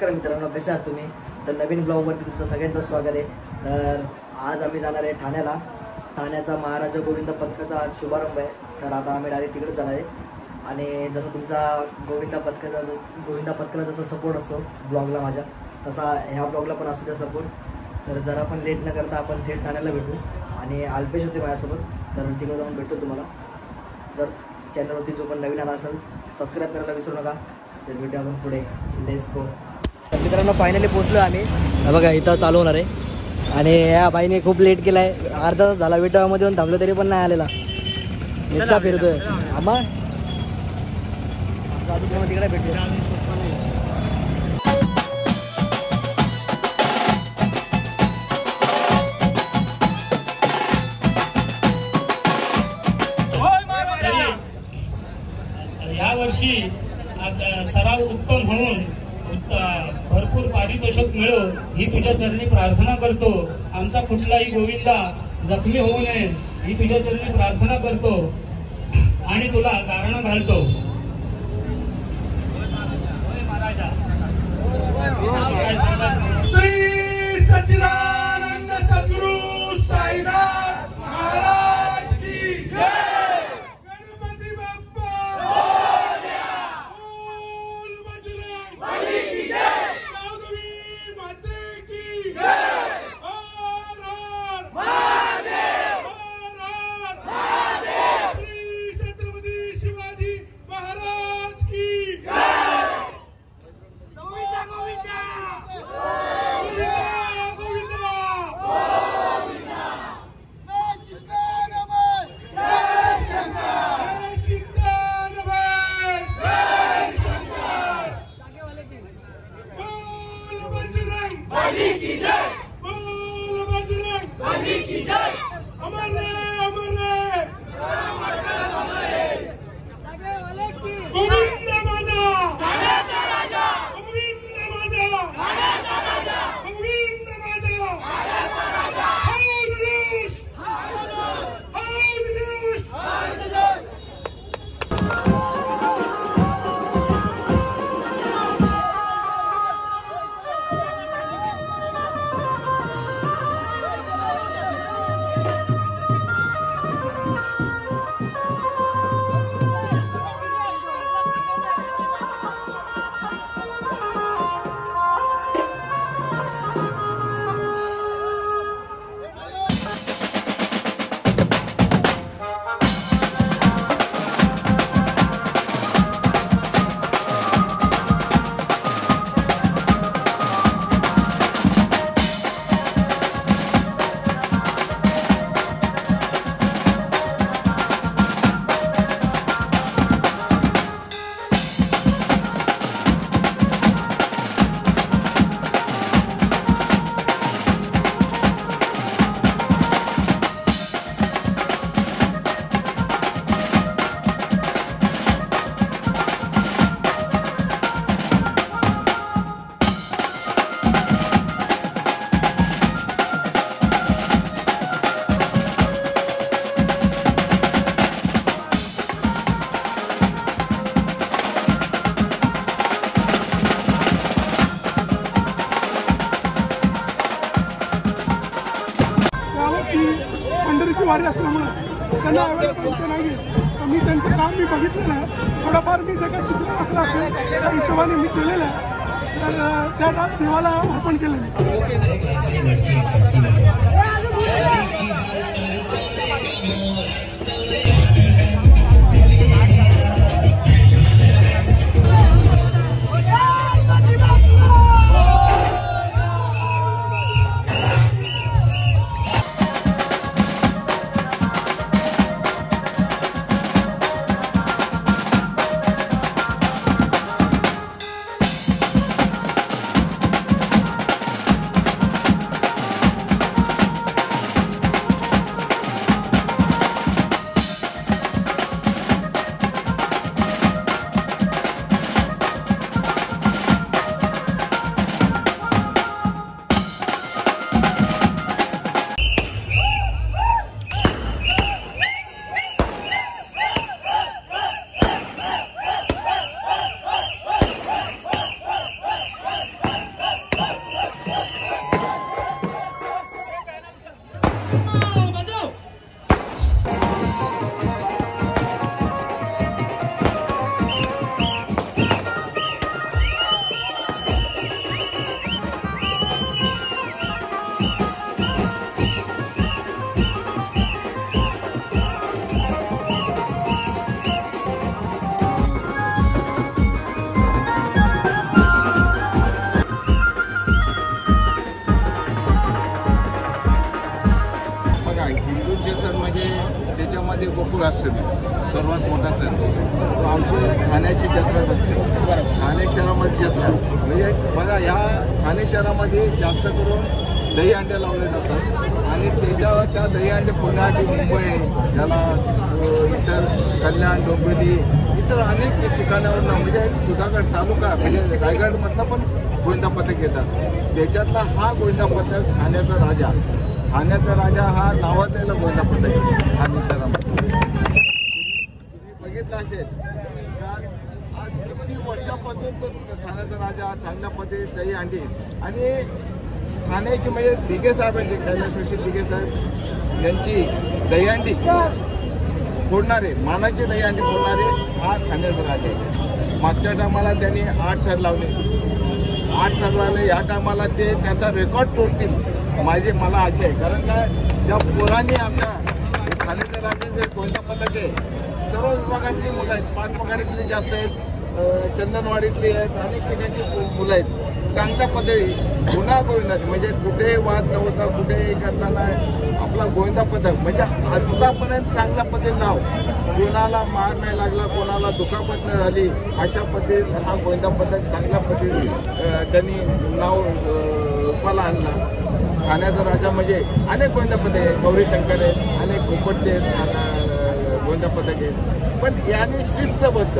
नमस्कार मित्रांनो, कशा आहात तुम्ही? तर नवीन ब्लॉगवरती तुमचं सगळ्यांचं स्वागत आहे. तर आज आम्ही जाणार आहे ठाण्याला. ठाण्याचा महाराजा गोविंद पथकाचा आज शुभारंभ आहे. तर आता आम्ही डायरेक्ट तिकडे जाणार आहे. आणि जसं तुमचा गोविंदा पथकाला जसा सपोर्ट असतो ब्लॉगला माझ्या, तसा ह्या ब्लॉगला पण असू द्या सपोर्ट. तर जरा पण लेट न करता आपण थेट ठाण्याला भेटू. आणि अल्पेश होते माझ्यासोबत, तर तिकडे जाऊन भेटतो तुम्हाला. जर चॅनलवरती जो पण नवीन आला असेल सबस्क्राईब करायला विसरू नका. तर भेटूया आपण पुढे. Let's go. तर मित्रांनो फायनली पोहोचलो आम्ही. बघा इथं चालू होणार आहे. आणि या बाईने खूप लेट केला आहे. अर्धा तास झाला विटामध्ये येऊन थांबलो तरी पण नाही आलेला. नुसता फिरतोय. आम्हा तिकडे भेटलो. या वर्षी सराव उत्तम होऊन भरपूर पारितोषिक मिळो ही तुझ्या चरणी प्रार्थना करतो. आमचा कुठलाही गोविंदा जखमी होऊ नये ही तुझ्या चरणी प्रार्थना करतो आणि तुला गारणं घालतो. श्री सच्चिदानंद सद्गुरु साईनाथ महाराज की जय. गणपती बाप्पा बोल बजरंग बली की जय. नागवी माते की जय. हर हर महादेव. हर हर महादेव. श्री छत्रपती शिवाजी महाराज की जय. पंढरीची वारी असल्यामुळे त्यांना अवेलेबिलिटी नाही. मी त्यांचं काम मी बघितलेलं आहे. थोडंफार मी जे काही चित्र टाकलं असेल त्या हिशोबाने मी केलेलं आहे. तर त्या देवाला अर्पण केलं मी. ठाण्याची जत्राच असते. ठाणे शहरामध्ये जत्रा म्हणजे बघा, ह्या ठाणे शहरामध्ये जास्त करून दही अंडे लावले जातात आणि त्याच्यावर त्या दही अंडे पुण्याची मुंबई, त्याला इतर कल्याण, डोंबिवली, इतर अनेक ठिकाणावर म्हणजे सुधागड तालुका म्हणजे रायगडमधनं पण गोविंदा पथक येतात. त्याच्यातला हा गोविंदा पथक ठाण्याचा राजा, ठाण्याचा राजा हा नावाजलेला गोविंदा पथक आहे ठाणे शहरामध्ये. तुम्ही बघितलं असेल का आज किती वर्षापासून तो ठाण्याचा राजा चांगल्या पद्धतीने दही अंडी आणि ठाण्याची म्हणजे दिघे साहेबांची कैलासवासी दिघे साहेब यांची दहीहंडी फोडणारे, मानाचे दहीहंडी फोडणारे हा ठाण्याचा राजा आहे. मागच्या टायमाला त्यांनी 8 थर लावले, 8 थर लावले. या टायमाला ते त्याचा रेकॉर्ड तोडतील मला आशा आहे. कारण काय, त्या पोरांनी आमच्या ठाण्याच्या राजाचे गोविंदा पथक आहे, सर्व विभागातली मुलं आहेत, 5 पगारीतली जास्त आहेत, चंदनवाडीतली आहेत, अनेक ठिकाणची मुलं आहेत. चांगल्या पद्धती गुन्हा गोविंदाचे म्हणजे कुठेही वाद नव्हता, कुठेही करताना आपला गोविंदा पथक म्हणजे आतापर्यंत चांगल्या पद्धतीने नाव, कोणाला मार नाही लागला, कोणाला दुखापत नाही झाली, अशा पद्धतीत हा गोविंदा पथक चांगल्या पद्धतीने त्यांनी नाव रूपाला आणला. ठाण्याचा राजा म्हणजे अनेक गोविंदा पथक आहे, गौरी शंकर आहेत, अनेक कोपटचे गोविंदा पथक आहेत. पण याने शिस्तबद्ध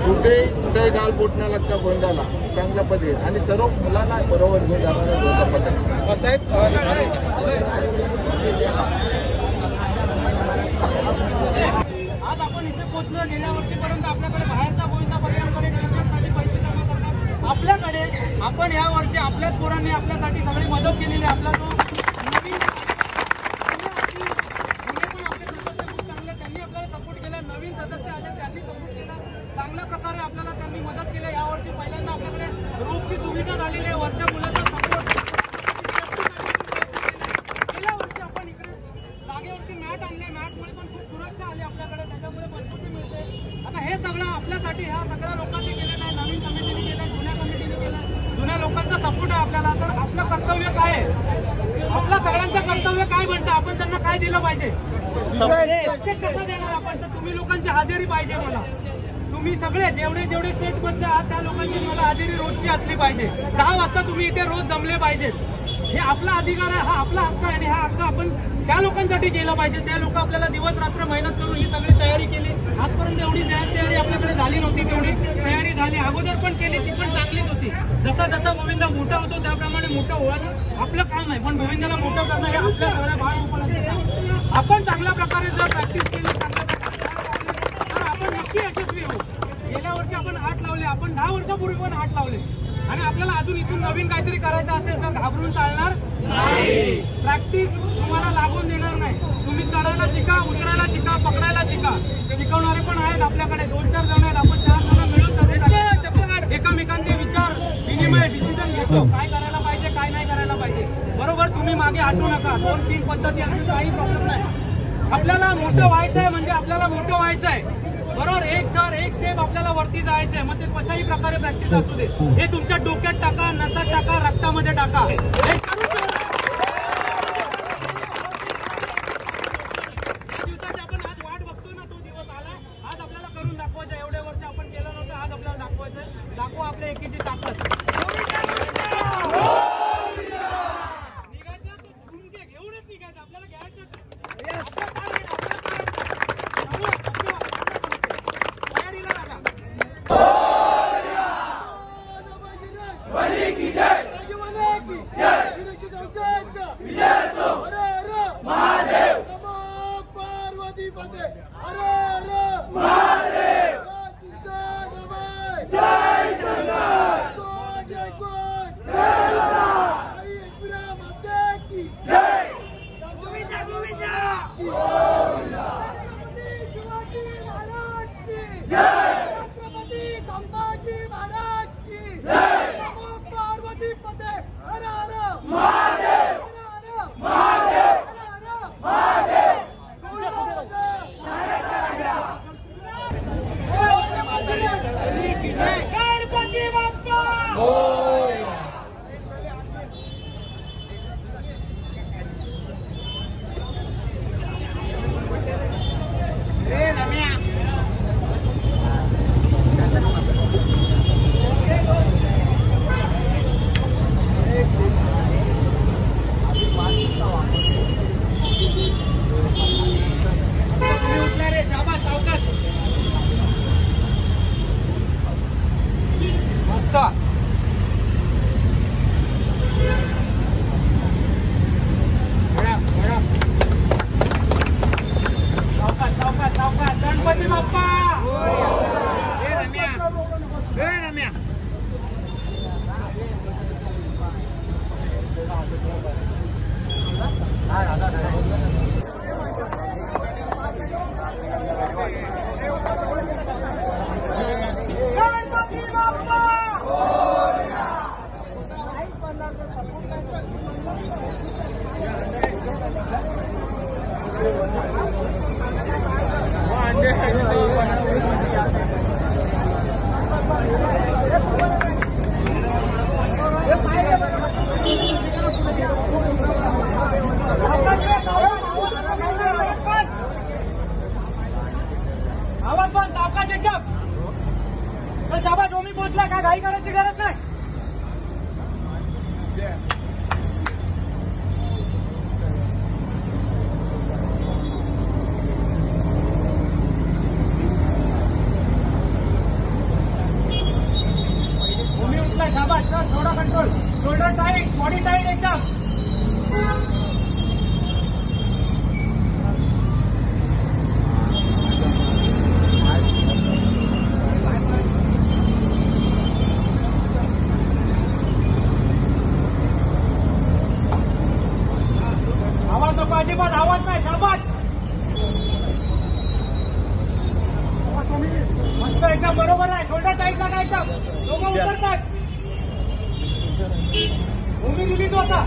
कुठेही गाल बोट न लागता गोविंदाला चांगल्या पद्धती आणि सर्व मुलांना बरोबर घेऊन जाणारा गोविंदा पथक. साहेब, आज आपण इथे पोहोचलो. गेल्या वर्षीपर्यंत आपल्याकडे बाहेरच्या गोविंदा पथकांकडे कलेक्शनसाठी पैसे जमा करतात. आपल्याकडे आपण या वर्षी आपल्याच पोरांनी आपल्यासाठी सगळी मदत केलेली आहे. आपला जो नवीन पण आपले सदस्य खूप चांगले, त्यांनी आपल्याला सपोर्ट केला. नवीन सदस्य आले त्यांनी सपोर्ट केला. चांगल्या प्रकारे आपल्याला त्यांनी मदत केली. यावर्षी पहिल्यांदा आपल्याकडे रोपची सुविधा झालेली आहे. वरच्या मुलांचा सपोर्ट. गेल्या वर्षी आपण इकडे जागेवरती मॅट आणले, मॅटमुळे पण खूप सुरक्षा आली आपल्याकडे, त्याच्यामुळे मजबूती मिळते. आता हे सगळं आपल्यासाठी ह्या सगळ्या लोकांनी केलेलं आहे. नवीन कमिटीने केलं, जुन्या कमिटीने केलं, जुन्या लोकांचा सपोर्ट आहे आपल्याला. तर आपलं कर्तव्य काय आहे, आपल्या सगळ्यांचं कर्तव्य काय म्हणतं, आपण त्यांना काय दिलं पाहिजे, कसं देणार आपण. तर तुम्ही लोकांची हजेरी पाहिजे मला. तुम्ही सगळे जेवढे सेट बद्दल आहात त्या लोकांची मला हजेरी रोजची असली पाहिजे. 10 वाजता तुम्ही इथे रोज जमले पाहिजेत. हे आपला अधिकार आहे, हा आपला हक्क आहे आणि हा हक्क आपण त्या लोकांसाठी केला पाहिजे. त्या लोक आपल्याला दिवस रात्र मेहनत करून ही सगळी तयारी केली. आजपर्यंत एवढी तयारी आपल्याकडे झाली नव्हती, तेवढी तयारी झाली. अगोदर पण केली, ती पण चांगलीच होती. जसा जसा गोविंदा मोठा होतो त्याप्रमाणे मोठं होणं आपलं काम आहे. पण गोविंदाला मोठं करणं हे आपल्या सगळ्या बाळगोपाळांचं काम आहे. आपण चांगल्या प्रकारे जर प्रॅक्टिस केली, तर आपण नक्की यशस्वी होऊ. गेल्या वर्षी आपण 8 लावले, आपण 10 वर्षापूर्वी पण 8 लावले आणि आपल्याला अजून इथून नवीन काहीतरी करायचं असेल तर घाबरून चालणार नाही. प्रॅक्टिस तुम्हाला लागून देणार नाही. तुम्ही चढायला शिका, उतरायला शिका, पकडायला शिका. शिकवणारे पण आहेत आपल्याकडे, 2-4 जण आहेत. आपण 4 जण मिळून एकमेकांचे विचार विनिमय डिसिजन घेतो, काय करायला पाहिजे, काय नाही करायला पाहिजे. बरोबर, तुम्ही मागे हटू नका. 2-3 पद्धती असतील, काही प्रॉब्लेम नाही. आपल्याला मोठं व्हायचं आहे म्हणजे आपल्याला मोठं व्हायचं आहे. बरोबर, एक स्टेप आपल्याला वरती जायचं आहे. मग ते कशाही प्रकारे प्रॅक्टिस असू दे. हे तुमच्या डोक्यात टाका, नसात टाका, रक्तामध्ये टाका. दाखवा आपल्या एकीची ताकद. निघायचं तो झुमके घेऊनच निघायचं. आपल्याला घ्यायचं तयारीला लागा. पार्वती पते हर महादेव. जय शंकर. मस्त. सावकाश गणपती बाप्पा. आवाज पण सावकाश एकदम. शाबास ओमी पोहोचला. काय घाई करायची गरज नाही. ओमी उठला. शाबास. थोडा control. Shoulder tight. Body tight एकदम. अजिबात आवाज नाही. शाबास. मस्त एकदम बरोबर आहे. शोल्डर टाईट लागा एकदम. दोघं उतरतात. भूमी रिलीज होता.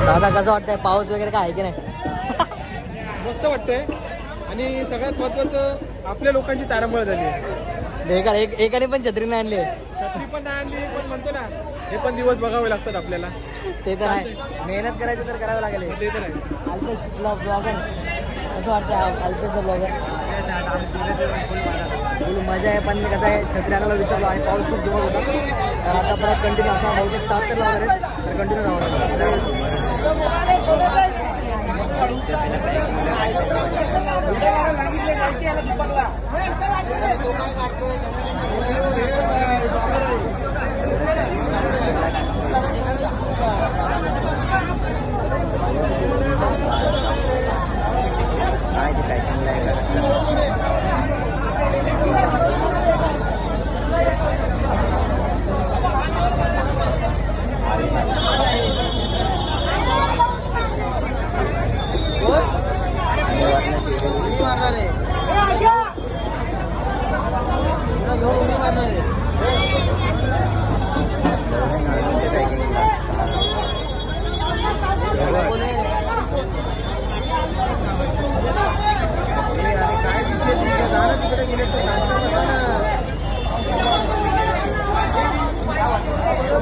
दादा कसं वाटतंय? पाऊस वगैरे काय आहे की नाही? मस्त वाटतंय. आणि सगळ्यात महत्वाचं आपल्या लोकांची तारांबळ झाली आहे. बेकार. एकाने पण छत्री नाही आणली. छत्री पण नाही आणली. पण म्हणतो ना हे पण दिवस बघावे लागतात आपल्याला. ते तर आहे. मेहनत करायची तर करावं लागेल. ते तर आहे. अल्पेश ब्लॉगर कसं वाटतं? अल्पेशचा ब्लॉगर फुल मजा आहे. पण कसं आहे छत्री आणायला विसरलो आणि पाऊस खूप जोरात होता. तर आता परत कंटिन्यू आता बहुतेक 7 तर लावणार आहे. तर कंटिन्यू राहणार.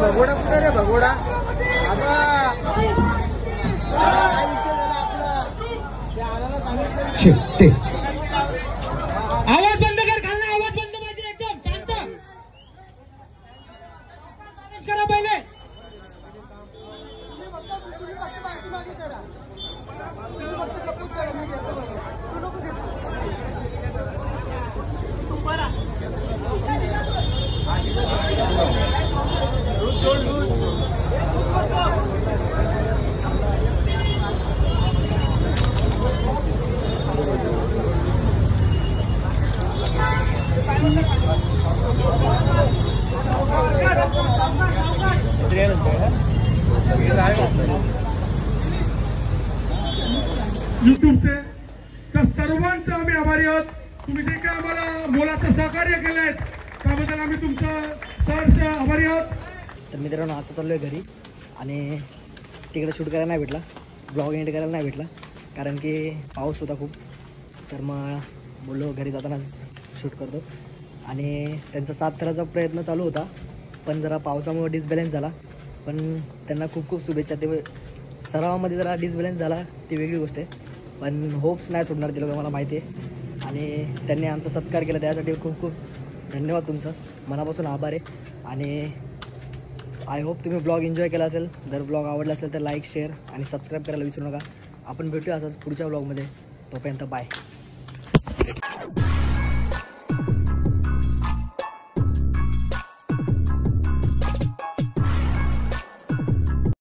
भगोडा कुठे रे? भगोडा आता काय विषय झाला आपला? ते आणायला सांगितलं. आवाज बंद कर. खालना आवाज बंद पाहिजे. एकदम शांत करा पहिले. युट्यूबचे त्या सर्वांचं आम्ही आभारी आहोत. तुम्ही जे काय आम्हाला मोलाचं सहकार्य केलंय त्याबद्दल आम्ही तुमचं सहर्ष आभारी आहोत. तर मित्रांनो आता चाललो आहे घरी आणि तिकडे शूट करायला नाही भेटला. ब्लॉग एंड करायला नाही भेटला कारण की पाऊस होता खूप. तर मग बोललो घरी जाताना शूट करतो. आणि त्यांचा साथ करायचा प्रयत्न चालू होता पण जरा पावसामुळे डिसबॅलन्स झाला. पण त्यांना खूप खूप शुभेच्छा. ते सरावामध्ये जरा डिसबॅलन्स झाला ती वेगळी गोष्ट आहे. पण होप्स नाही सोडणार ते लोक, मला माहिती आहे. आणि त्यांनी आमचा सत्कार केला त्यासाठी खूप खूप धन्यवाद तुमचं, मनापासून आभार आहे. आणि आय होप तुम्ही ब्लॉग एन्जॉय केला असेल. जर ब्लॉग आवडला असेल तर लाईक, शेअर आणि सबस्क्राईब करायला विसरू नका. आपण भेटूया असंच पुढच्या ब्लॉगमध्ये. तोपर्यंत बाय.